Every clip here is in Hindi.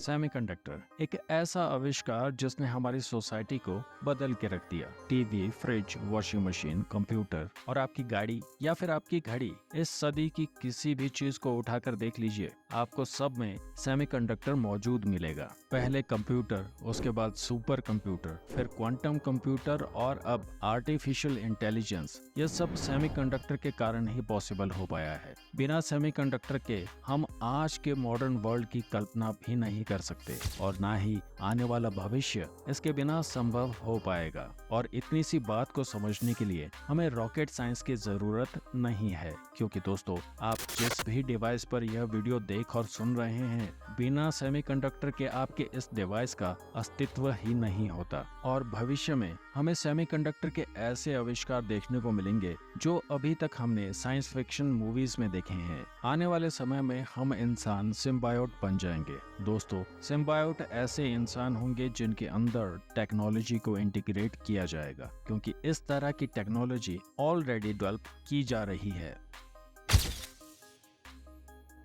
सेमीकंडक्टर एक ऐसा आविष्कार जिसने हमारी सोसाइटी को बदल के रख दिया। TV, fridge, washing machine, computer और आपकी गाड़ी या फिर आपकी घड़ी, इस सदी की किसी भी चीज को उठाकर देख लीजिए, आपको सब में सेमीकंडक्टर मौजूद मिलेगा। पहले कंप्यूटर, उसके बाद सुपर कंप्यूटर, फिर क्वांटम कंप्यूटर और अब आर्टिफिशियल इंटेलिजेंस, ये सब सेमीकंडक्टर के कारण ही पॉसिबल हो पाया है। बिना सेमीकंडक्टर के हम आज के मॉडर्न वर्ल्ड की कल्पना भी नहीं कर सकते और ना ही आने वाला भविष्य इसके बिना संभव हो पाएगा। और इतनी सी बात को समझने के लिए हमें रॉकेट साइंस की जरूरत नहीं है, क्योंकि दोस्तों आप जिस भी डिवाइस पर यह वीडियो देख और सुन रहे हैं, बिना सेमीकंडक्टर के आपके इस डिवाइस का अस्तित्व ही नहीं होता। और भविष्य में हमें सेमीकंडक्टर के ऐसे आविष्कार देखने को मिलेंगे जो अभी तक हमने साइंस फिक्शन मूवीज में देखे हैं। आने वाले समय में हम इंसान सिम्बायोट बन जाएंगे। दोस्तों, सिम्बायोट ऐसे इंसान होंगे जिनके अंदर टेक्नोलॉजी को इंटीग्रेट किया जाएगा, क्योंकि इस तरह की टेक्नोलॉजी ऑलरेडी डेवलप की जा रही है।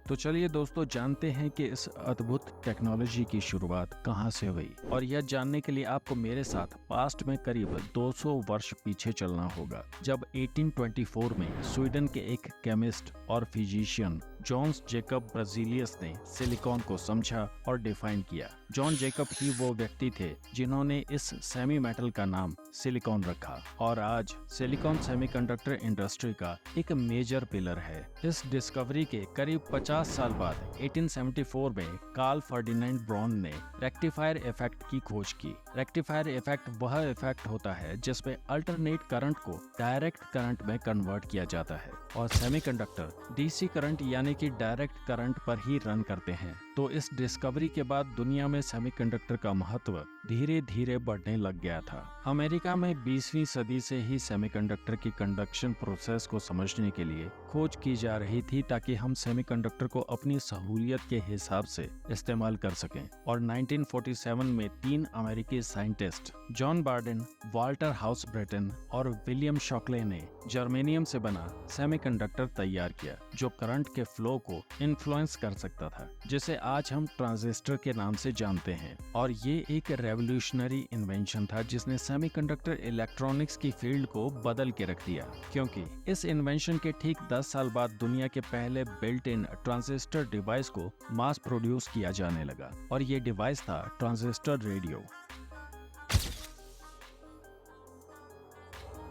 तो चलिए दोस्तों, जानते हैं कि इस अद्भुत टेक्नोलॉजी की शुरुआत कहां से हुई। और यह जानने के लिए आपको मेरे साथ पास्ट में करीब 200 वर्ष पीछे चलना होगा, जब 1824 में स्वीडन के एक केमिस्ट और फिजिशियन जॉन्स जेकब ब्राजीलियस ने सिलिकॉन को समझा और डिफाइन किया। जॉन जेकब ही वो व्यक्ति थे जिन्होंने इस सेमी मेटल का नाम सिलिकॉन रखा, और आज सिलिकॉन सेमीकंडक्टर इंडस्ट्री का एक मेजर पिलर है। इस डिस्कवरी के करीब 50 साल बाद 1874 में कार्ल फर्डिनेंड ब्रॉन ने रेक्टिफायर इफेक्ट की खोज की। रेक्टिफायर इफेक्ट वह इफेक्ट होता है जिसमें अल्टरनेट करंट को डायरेक्ट करंट में कन्वर्ट किया जाता है, और सेमीकंडक्टर डीसी करंट यानी कि डायरेक्ट करंट पर ही रन करते हैं। तो इस डिस्कवरी के बाद दुनिया में सेमीकंडक्टर का महत्व धीरे धीरे बढ़ने लग गया था। अमेरिका में 20वीं सदी से ही सेमीकंडक्टर की कंडक्शन प्रोसेस को समझने के लिए खोज की जा रही थी, ताकि हम सेमीकंडक्टर को अपनी सहूलियत के हिसाब से इस्तेमाल कर सकें। और 1947 में 3 अमेरिकी scientist John Bardeen, Walter House Brattain और विलियम शॉकले ने जर्मेनियम से बना सेमीकंडक्टर तैयार किया, जो करंट के फ्लो को इन्फ्लुएंस कर सकता था, जिसे आज हम ट्रांजिस्टर के नाम से जानते हैं। और ये एक रेवोल्यूशनरी इन्वेंशन था जिसने सेमीकंडक्टर इलेक्ट्रॉनिक्स की फील्ड को बदल के रख दिया, क्योंकि इस इन्वेंशन के ठीक 10 साल बाद दुनिया के पहले बिल्ट इन ट्रांजिस्टर डिवाइस को मास प्रोड्यूस किया जाने लगा, और ये डिवाइस था ट्रांजिस्टर रेडियो।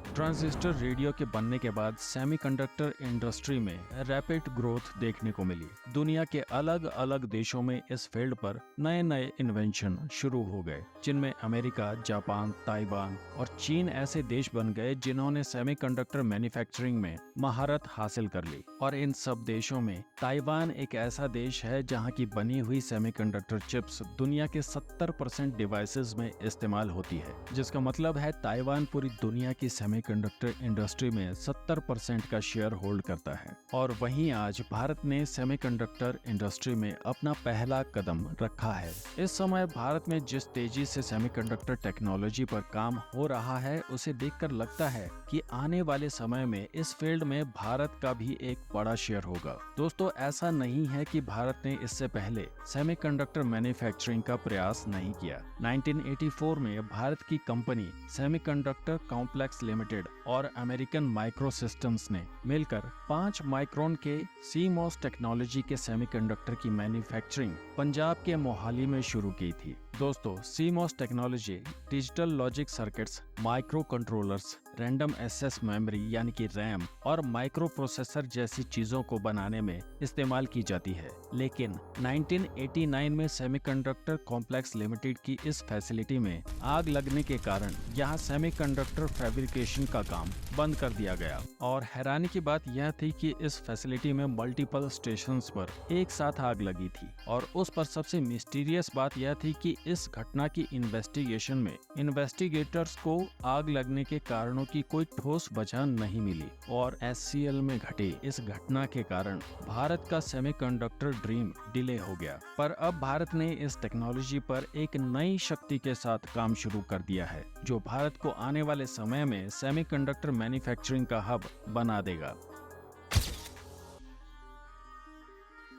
ट्रांजिस्टर रेडियो के बनने के बाद सेमीकंडक्टर इंडस्ट्री में रैपिड ग्रोथ देखने को मिली। दुनिया के अलग अलग देशों में इस फील्ड पर नए नए इन्वेंशन शुरू हो गए, जिनमें अमेरिका, जापान, ताइवान और चीन ऐसे देश बन गए जिन्होंने सेमीकंडक्टर मैन्युफैक्चरिंग में महारत हासिल कर ली। और इन सब देशों में ताइवान एक ऐसा देश है जहां की बनी हुई सेमीकंडक्टर चिप्स दुनिया के 70% डिवाइसेस में इस्तेमाल होती है, जिसका मतलब है ताइवान पूरी दुनिया की सेमीकंडक्टर इंडस्ट्री में 70% का शेयर होल्ड करता है। और वहीं आज भारत ने सेमीकंडक्टर इंडस्ट्री में अपना पहला कदम रखा है। इस समय भारत में जिस तेजी से सेमीकंडक्टर टेक्नोलॉजी पर काम हो रहा है, उसे देखकर लगता है कि आने वाले समय में इस फील्ड में भारत का भी एक बड़ा शेयर होगा। दोस्तों, ऐसा नहीं है कि भारत ने इससे पहले सेमीकंडक्टर मैन्युफैक्चरिंग का प्रयास नहीं किया। 1984 में भारत की कंपनी सेमीकंडक्टर कॉम्प्लेक्स लिमिटेड और अमेरिकन माइक्रो सिस्टम्स ने मिलकर 5 माइक्रोन के CMOS टेक्नोलॉजी के सेमीकंडक्टर की मैन्युफैक्चरिंग पंजाब के मोहाली में शुरू की थी। दोस्तों, CMOS technology digital logic circuits, micro controllers, random access memory यानी कि रैम और माइक्रो प्रोसेसर जैसी चीजों को बनाने में इस्तेमाल की जाती है। लेकिन 1989 में सेमीकंडक्टर कॉम्प्लेक्स लिमिटेड की इस फैसिलिटी में आग लगने के कारण यहाँ सेमीकंडक्टर फैब्रिकेशन का काम बंद कर दिया गया। और हैरानी की बात यह थी कि इस फैसिलिटी में मल्टीपल स्टेशंस पर एक साथ आग लगी थी। और उस पर सबसे मिस्टीरियस बात यह थी कि इस घटना की इन्वेस्टिगेशन में इन्वेस्टिगेटर्स को आग लगने के कारणों की कोई ठोस वजह नहीं मिली। और SCL में घटे इस घटना के कारण भारत का सेमीकंडक्टर ड्रीम डिले हो गया। पर अब भारत ने इस टेक्नोलॉजी पर एक नई शक्ति के साथ काम शुरू कर दिया है, जो भारत को आने वाले समय में सेमीकंडक्टर मैन्युफैक्चरिंग का हब बना देगा।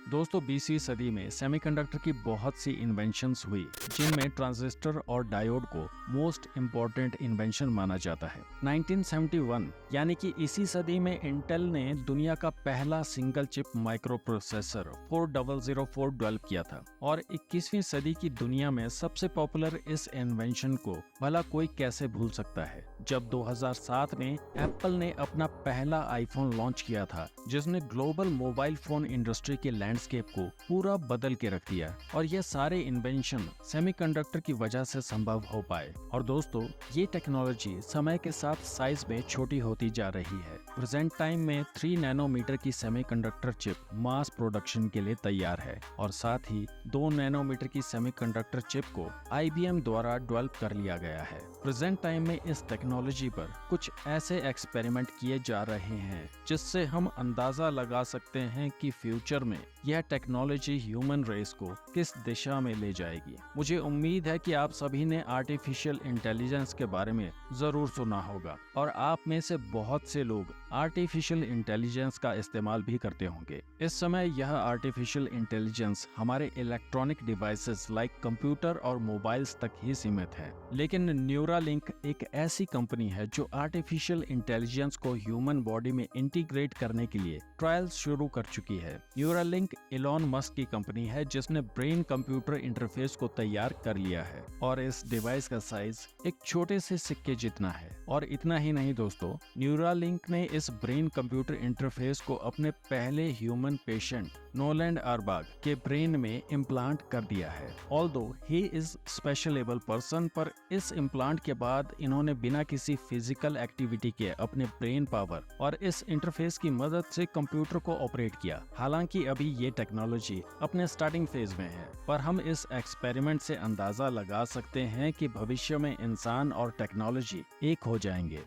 दोस्तों 20वीं सदी में सेमीकंडक्टर की बहुत सी इन्वेंशंस हुई, जिनमें ट्रांजिस्टर और डायोड को मोस्ट इम्पोर्टेंट इन्वेंशन माना जाता है। 1971 यानी कि इसी सदी में इंटेल ने दुनिया का पहला single chip micro processor 4004 develop किया था और 21वीं सदी की दुनिया में सबसे पॉपुलर इस इन्वेंशन को भला कोई कैसे भूल सकता है, जब 2007 में एप्पल ने अपना पहला आईफोन लॉन्च किया था, जिसने ग्लोबल मोबाइल फोन इंडस्ट्री के लैंडस्केप को पूरा बदल के रख दिया। और ये सारे इन्वेंशन सेमीकंडक्टर की वजह से संभव हो पाए। और दोस्तों ये टेक्नोलॉजी समय के साथ साइज में छोटी होती जा रही है। प्रेजेंट टाइम में 3 नैनोमीटर की सेमीकंडक्टर चिप मास प्रोडक्शन के लिए तैयार है और साथ ही 2 नैनोमीटर की सेमीकंडक्टर चिप को IBM द्वारा डेवलप कर लिया गया है। प्रेजेंट टाइम में इस टेक्नोलॉजी पर कुछ ऐसे एक्सपेरिमेंट किए जा रहे हैं जिससे हम अंदाजा लगा सकते हैं कि फ्यूचर में यह टेक्नोलॉजी ह्यूमन रेस को किस दिशा में ले जाएगी। मुझे उम्मीद है कि आप सभी ने आर्टिफिशियल इंटेलिजेंस के बारे में जरूर सुना होगा और आप में से बहुत से लोग आर्टिफिशियल इंटेलिजेंस का इस्तेमाल भी करते होंगे। इस समय यह आर्टिफिशियल इंटेलिजेंस हमारे इलेक्ट्रॉनिक डिवाइसेस लाइक कंप्यूटर और मोबाइल्स तक ही सीमित है, लेकिन न्यूरालिंक एक ऐसी कंपनी है जो आर्टिफिशियल इंटेलिजेंस को ह्यूमन बॉडी में इंटीग्रेट करने के लिए ट्रायल्स शुरू कर चुकी है। न्यूरालिंक एलॉन मस्क की कंपनी है जिसने ब्रेन कंप्यूटर इंटरफेस को तैयार कर लिया है और इस डिवाइस का साइज एक छोटे से सिक्के जितना है। और इतना ही नहीं दोस्तों, न्यूरालिंक ने इस ब्रेन कंप्यूटर इंटरफेस को अपने पहले ह्यूमन पेशेंट नोलैंड आर्बाग के ब्रेन में इम्प्लांट कर दिया है। Although he is special able person, पर इस इम्प्लांट के बाद इन्होंने बिना किसी फिजिकल एक्टिविटी के अपने ब्रेन पावर और इस इंटरफेस की मदद से कंप्यूटर को ऑपरेट किया। हालांकि अभी ये टेक्नोलॉजी अपने स्टार्टिंग फेज में है, पर हम इस एक्सपेरिमेंट से अंदाजा लगा सकते हैं कि भविष्य में इंसान और टेक्नोलॉजी एक हो जाएंगे।